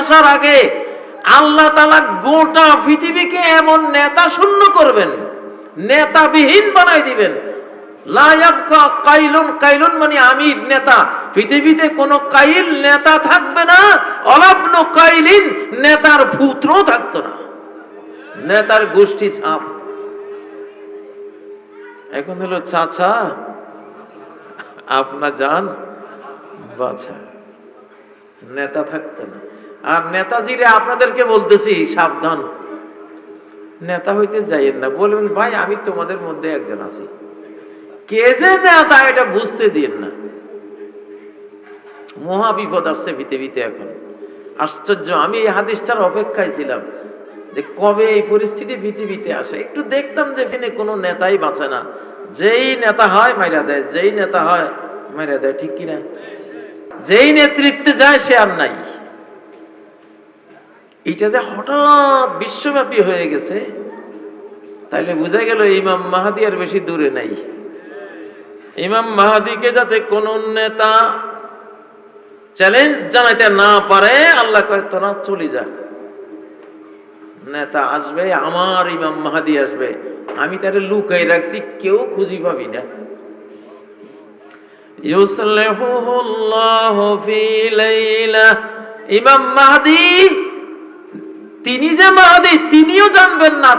আসার আগে আল্লাহ তাআলা গোটা পৃথিবীকে এমন নেতা শূন্য করবেন, নেতাবিহীন বানাই দিবেন। লা ইয়াবকা কাইলুন, কাইলুন মানে আমির, নেতা। পৃথিবীতে কোনো কাইল নেতা থাকবে না, অলাবনু কাইলিন নেতার পুত্র থাকতো না, নেতার গোষ্ঠী ছাপ। এখন হলো চাচা আপনা জান বাছা, নেতা থাকতো না। আর নেতাজিরে আপনাদেরকে বলতেছি সাবধান, নেতা হইতে যাইয়েন না। বলবেন ভাই আমি তোমাদের মধ্যে একজন আছি, কে যে নেতা এটা বুঝতে দিন না। মহা বিপদ আসছে পৃথিবীতে এখন। আশ্চর্য, আমি এই হাদিসটার অপেক্ষায় ছিলাম যে কবে এই পরিস্থিতি পৃথিবীতে আসে। একটু দেখতাম যে এখানে কোনো নেতাই বাঁচে না, যেই নেতা হয় মাইরা দেয়, যেই নেতা হয় মাইরা দেয়, ঠিক কিনা? যেই নেতৃত্বে যায় সে আর নাই। এটা যে হঠাৎ বিশ্বব্যাপী হয়ে গেছে, তাইলে বোঝা গেল ইমাম মাহাদি আর বেশি দূরে নাই। ইমাম মাহাদিকে যাতে কোন নেতা চ্যালেঞ্জ জানাইতে না পারে, আল্লাহ কয় তোরা চলে যা, নেতা আসবে, আমার ইমাম মাহাদি আসবে, আমি তারে লুকাই রাখছি, কেউ খুঁজি পাবি না। ইউসলিহুল্লাহু ফি লাইলা, ইমাম মাহাদি তিনি যে মাহাদি তিনিও জানবেন না,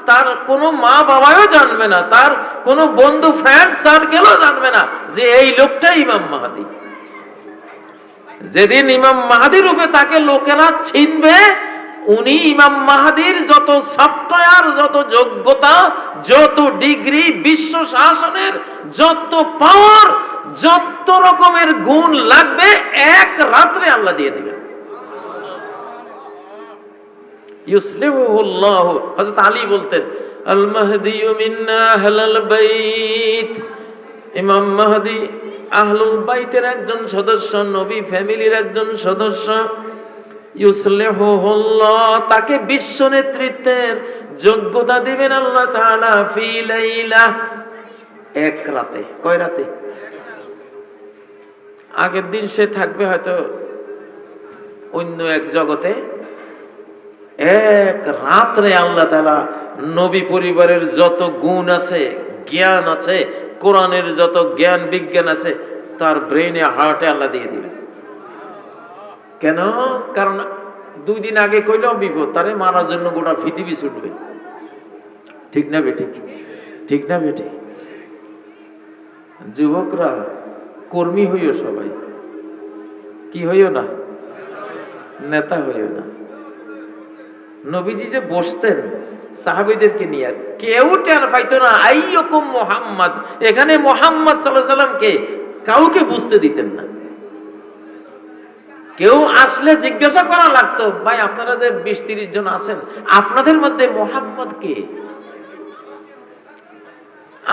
তার কোনো মা বাবাও জানবে না, তার কোনো বন্ধু ফ্রেন্ড সার্কেলও জানবে না যে এই লোকটা ইমাম মাহাদি। যেদিন ইমাম মাহাদি রূপে তাকে লোকেরা চিনবে, উনি ইমাম মাহাদির যত সফটওয়্যার, যত যোগ্যতা, যত ডিগ্রি, বিশ্ব শাসনের যত পাওয়ার, যত রকমের গুণ লাগবে এক রাত্রে আল্লাহ দিয়ে দিবেন। ইউসলিহুল্লাহ, হযরত আলী বলতেন আল মাহদি মিন্না আহলাল বাইত, ইমাম মাহদি আহলুল বাইতের একজন সদস্য, নবী ফ্যামিলির একজন সদস্য। ইউসলিহুল্লাহ, তাকে বিশ্ব নেতৃত্বের যোগ্যতা দিবেন আল্লাহ তাআলা ফি লাইলা, এক রাতে। কয় রাতে? আগের দিন সে থাকবে হয়তো অন্য এক জগতে, এক রাত্রে আল্লাহ তাআলা নবী পরিবারের যত গুণ আছে, জ্ঞান আছে, কোরআনের যত জ্ঞান বিজ্ঞান আছে, তার ব্রেইনে, হার্টে আল্লাহ দিয়ে দিবেন। কেন? কারণ 2 দিন আগে কইলেও বিপদ, তারে মারার জন্য গোটা পৃথিবী ছুটবে। ঠিক না বেঠিক? ঠিক না বেঠিক? যুবকরা কর্মী হইও, সবাই কি হইও না, নেতা হইও না। নবীজি যে বসতেন সাহাবীদেরকে নিয়ে, কেউ টের পাইতো না আইয়ুকুম মুহাম্মদ, এখানে মুহাম্মদ সাল্লাল্লাহু আলাইহি সাল্লামকে কাউকে বুঝতে দিতেন না। কেউ আসলে জিজ্ঞাসা করা লাগতো, ভাই আপনারা যে 20-30 জন আছেন, আপনাদের মধ্যে মুহাম্মদ কে?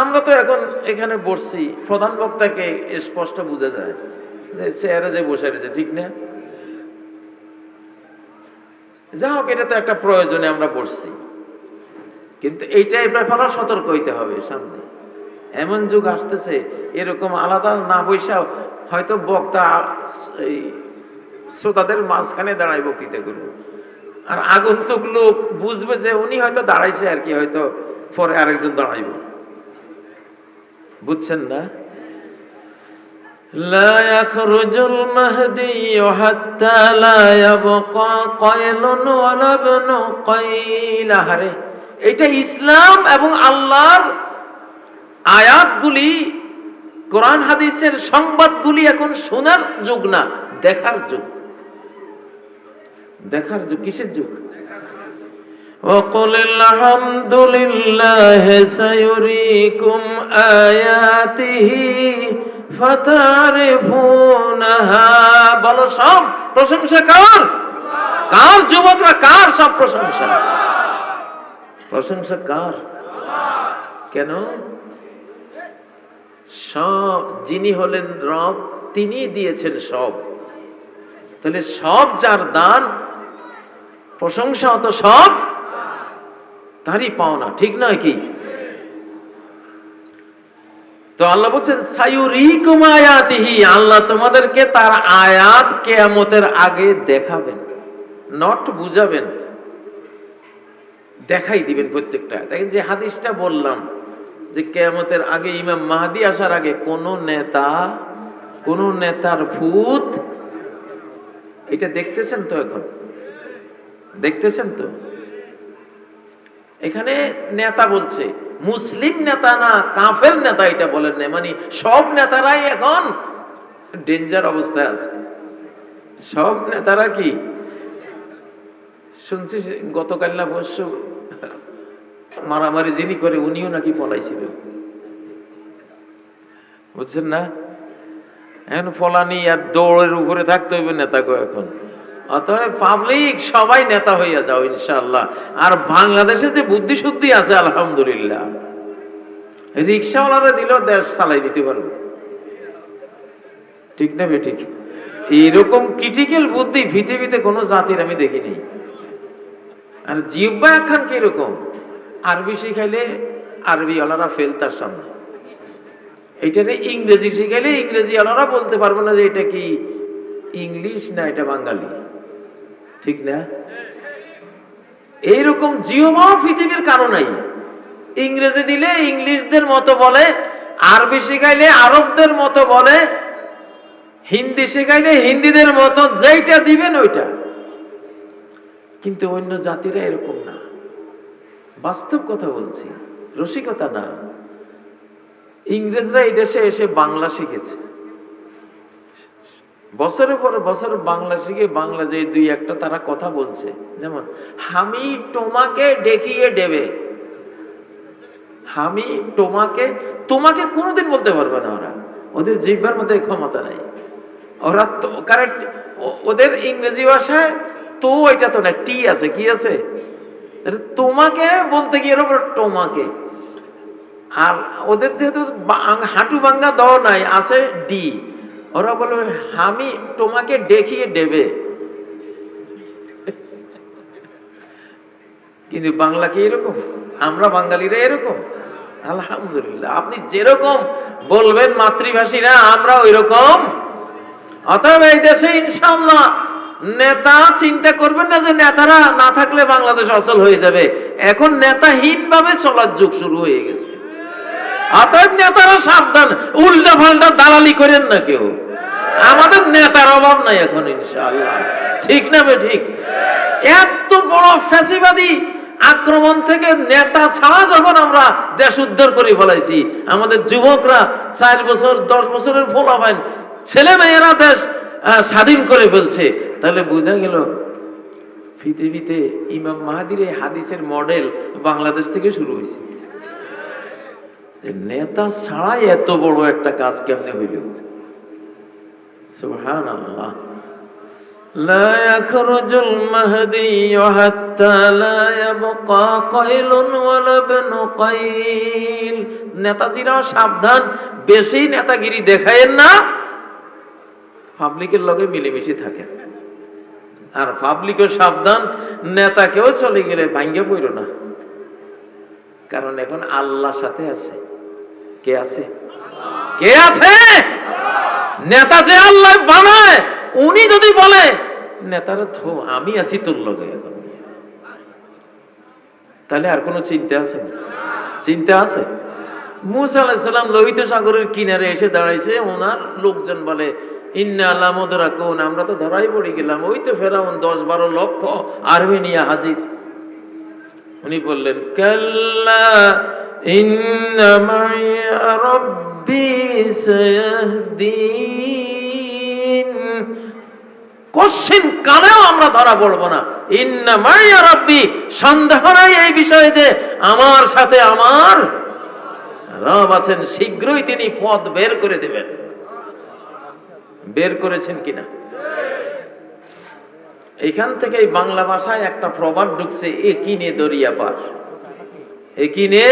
আমরা তো এখন এখানে বসছি, প্রধান বক্তাকে স্পষ্ট বোঝা যায় যে চেয়ারে যে বসে রয়েছে, ঠিক না? যা হোক, এটা তো একটা প্রয়োজনে আমরা বসছি, কিন্তু এইটাই ব্যাপারে সতর্ক হইতে হবে। সামনে এমন যুগ আসতেছে, এরকম আলাদা না বৈশা হয়তো বক্তা এই শ্রোতাদের মাঝখানে দাঁড়ায় বক্তৃতা করবো, আর আগন্তুক লোক বুঝবে যে উনি হয়তো দাঁড়াইছে আর কি, হয়তো পরে আরেকজন দাঁড়াইব। বুঝছেন না? লা ইয়াখরুজুল মাহদি হাত্তা লা ইয়াবকা কাইলুন ওয়ালা ইবনু কাইলা। হারে, এটা ইসলাম এবং আল্লাহর আয়াতগুলি, কোরআন হাদিসের সংবাদগুলি এখন শোনার যুগ না, দেখার যুগ। দেখার যুগ। কিসের যুগ? وَقُلِ الْحَمْدُ لِلَّهِ سَيُرِيكُمْ آيَاتِهِ فَتَعْرِفُونَهَا। বলো সব প্রশংসা কার? কার? যুবকরা কার? সব প্রশংসা। প্রশংসা কার? কেন? সব যিনি হলেন রব, তিনি দিয়েছেন সব। তাহলে সব যার দান, প্রশংসা তো সব তারই পাওনা, ঠিক নয় কি? তো আল্লাহ বলছেন সায়ুরিকুম আয়াতিহি, আল্লাহ তোমাদেরকে তার আয়াত কিয়ামতের আগে দেখাবেন। নট বুঝাবেন, দেখাই দিবেন প্রত্যেকটা। দেখেন যে হাদিসটা বললাম যে কিয়ামতের আগে, ইমাম মাহদী আসার আগে কোন নেতার ভূত, এটা দেখতেছেন তো, এখন দেখতেছেন তো। এখানে নেতা বলছে, মুসলিম নেতা না কাফের নেতা, এটা বলেন না, মানে সব নেতারাই এখন ডেঞ্জার অবস্থায় আছে। সব নেতারা কি, শুনছি গতকাল না পরশু মারামারি যিনি করে উনিও নাকি পলাইছিল, বুঝছেন না? এখন ফলানি আর দৌড়ের উপরে থাকতে হইবে নেতাকে এখন। অতএব পাবলিক সবাই নেতা হইয়া যাও ইনশাআল্লাহ। আর বাংলাদেশে যে বুদ্ধি শুদ্ধি আছে আলহামদুলিল্লাহ, রিক্সাওয়ালারা দিলেও দেশ চালাই দিতে পারবে, ঠিক না বেঠিক? এইরকম ক্রিটিক্যাল বুদ্ধি পৃথিবীতে কোনো জাতির আমি দেখিনি। আর জিহ্বা একখান কিরকম, আরবি শিখাইলে আরবিওয়ালারা ফেল তার সামনে, এইটারে ইংরেজি শিখাইলে ইংরেজিওয়ালারা বলতে পারবো না যে এটা কি ইংলিশ না এটা বাঙালি, ঠিক না? এইরকম জিহ্বা পৃথিবীর কারো নাই। ইংরেজি দিলে ইংলিশদের মতো বলে, আরবি শিখাইলে আরবদের মতো বলে, হিন্দি শিখাইলে হিন্দিদের মতো, যেইটা দিবেন ওইটা। কিন্তু অন্য জাতিরা এরকম না, বাস্তব কথা বলছি, রসিকতা না। ইংরেজরা এই দেশে এসে বাংলা শিখেছে, বছরের পর বছর বাংলা শিখে, বাংলা যে দুই একটা তারা কথা বলছে, যেমন আমি তোমাকে দেখিয়ে দেবে, আমি তোমাকে কোনোদিন বলতে পারবে না ওরা, ওদের জিহ্বার মধ্যে ক্ষমতা নাই। ওরা তো কারেক্ট, ওদের ইংরেজি ভাষায় তো এটা তো না, টি আছে, কি আছে, তোমাকে বলতে গিয়ে তোমাকে। আর ওদের যেহেতু হাঁটু ভাঙ্গা দ নাই, আছে ডি, ওরা বলবে আমি তোমাকে দেখিয়ে দেবে। কিন্তু বাংলা কি এরকম? আমরা বাঙালিরা এরকম? আলহামদুলিল্লাহ, আপনি যেরকম বলবেন মাতৃভাষীরা, আমরা ওই রকম। অতএব এই দেশে ইনশাআল্লাহ নেতা চিন্তা করবেন না যে নেতারা না থাকলে বাংলাদেশ অচল হয়ে যাবে। এখন নেতাহীন ভাবে চলার যুগ শুরু হয়ে গেছে। অতএব নেতারা সাবধান, উল্টা পাল্টা দালালি করেন না কেউ। আমাদের নেতার অভাব নাই এখন ইনশাআল্লাহ, ঠিক না বে ঠিক? এত বড় ফ্যাসিবাদী আক্রমণ থেকে নেতা ছাড়া যখন আমরা দেশ উদ্ধার করে ফেলাইছি, আমাদের যুবকরা 4 বছর 10 বছরের ফলাফল, ছেলে মেয়েরা দেশ স্বাধীন করে ফেলছে, তাহলে বোঝা গেল পৃথিবীতে ইমাম মাহাদির এই হাদিসের মডেল বাংলাদেশ থেকে শুরু হয়েছে। নেতা ছাড়াই এত বড় একটা কাজ কেমনে হইল? সুবহানাল্লাহ। লা ইয়াখরুজুল মাহদি হাত্তা লা ইয়াবকা কাইলুন ওয়ালা ইবনু কাইল। নেতাজিরাও সাবধান, বেশি নেতাগিরি দেখায়েন না, পাবলিকের লগে মিলেমিশে থাকেন। আর পাবলিকও সাবধান, নেতাকেও চলে গেলে ভাঙ্গে পড়ো না, কারণ এখন আল্লাহর সাথে আছে। কে আছে? কে আছে? নেতা যে আল্লাহ বানায়, উনি যদি বলে নেতারা থো, আমি আছি তোর লগে, এখন তাহলে আর কোনো চিন্তা আছে না? চিন্তা আছে? মুসা আলাইহিস সালাম লোহিত সাগরের কিনারে এসে দাঁড়াইছে, ওনার লোকজন বলে ইন্না আলা মুদরাকুন, আমরা তো ধরাই পড়ে গেলাম, ওই তো ফেরাউন 10-12 লক্ষ আর্মি নিয়ে হাজির। উনি বললেন কাল্লা ইন্না মাইয়া রাব্বি সায়াহদিন, কোশ্চেন কালেও আমরা ধরা পড়বো না। ইন্না মাইয়া রাব্বি, সন্দেহ নাই এই বিষয়ে যে আমার সাথে আমার রব আছেন, শীঘ্রই তিনি পথ বের করে দেবেন। বের করেছেন কিনা? এখান থেকে বাংলা ভাষায় একটা প্রবাদ ঢুকছে, একিনে দরিয়া পার। একিনে